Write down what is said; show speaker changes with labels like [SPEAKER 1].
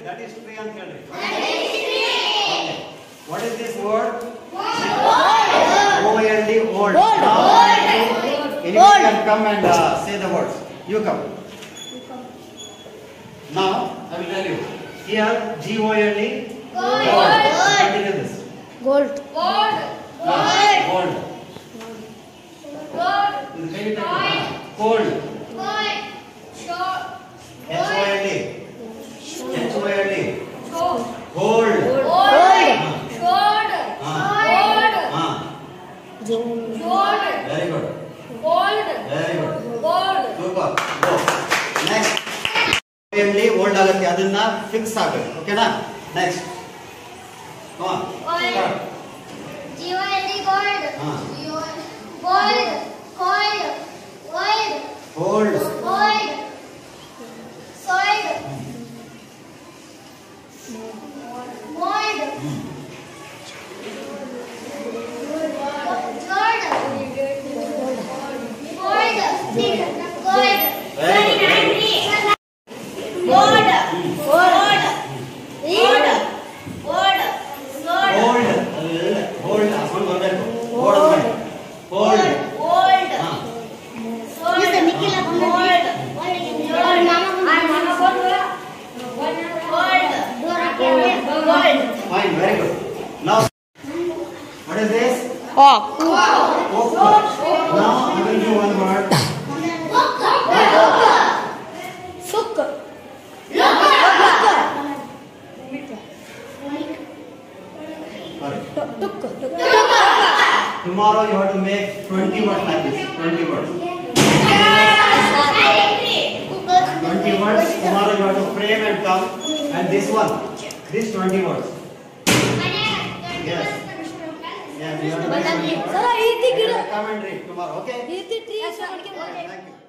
[SPEAKER 1] that is tree ಅಂತ ಹೇಳ್ರಿ. Okay. What is this word? O-L-D, old. Anyone can come and say the words. You come. Now I will tell you. Here G-O-L-D. Gold. Continue this.
[SPEAKER 2] Gold.
[SPEAKER 1] Gold. Gold. Cold. H-O-L-D. H-O-L-D. Gold. Very good. Very good. Super. Go. Next. O-L-D old ಆಗುತ್ತೆ ಅದನ್ನ fix ಆಗಬೇಕು. ಓಕೆನಾ? Next. Come on. Start.
[SPEAKER 3] G-O-L-D gold. Gold. Cold. Wild.
[SPEAKER 1] Cold.
[SPEAKER 3] Gold. Soiled. Mold. Gold. Gold. Gold.
[SPEAKER 1] Very good.
[SPEAKER 3] Gold. Gold.
[SPEAKER 1] Gold. ಅಸಲ್ ಬರಬೇಕು. Gold. Gold.
[SPEAKER 3] Gold.
[SPEAKER 1] Fine, very good. Now, what is this?
[SPEAKER 2] Hawk.
[SPEAKER 1] Now, I will do one word.
[SPEAKER 2] Sook.
[SPEAKER 1] Sorry.
[SPEAKER 2] Tuk.
[SPEAKER 1] Tomorrow you have to make 20 words like this. 20 words. 20 words. Tomorrow you have to frame and come. And this one. This 20 words. Yes. Yeah, you have to make 20 words.
[SPEAKER 2] Sir, I eat the
[SPEAKER 1] Come and read tomorrow, okay?
[SPEAKER 2] tree.
[SPEAKER 1] Thank you.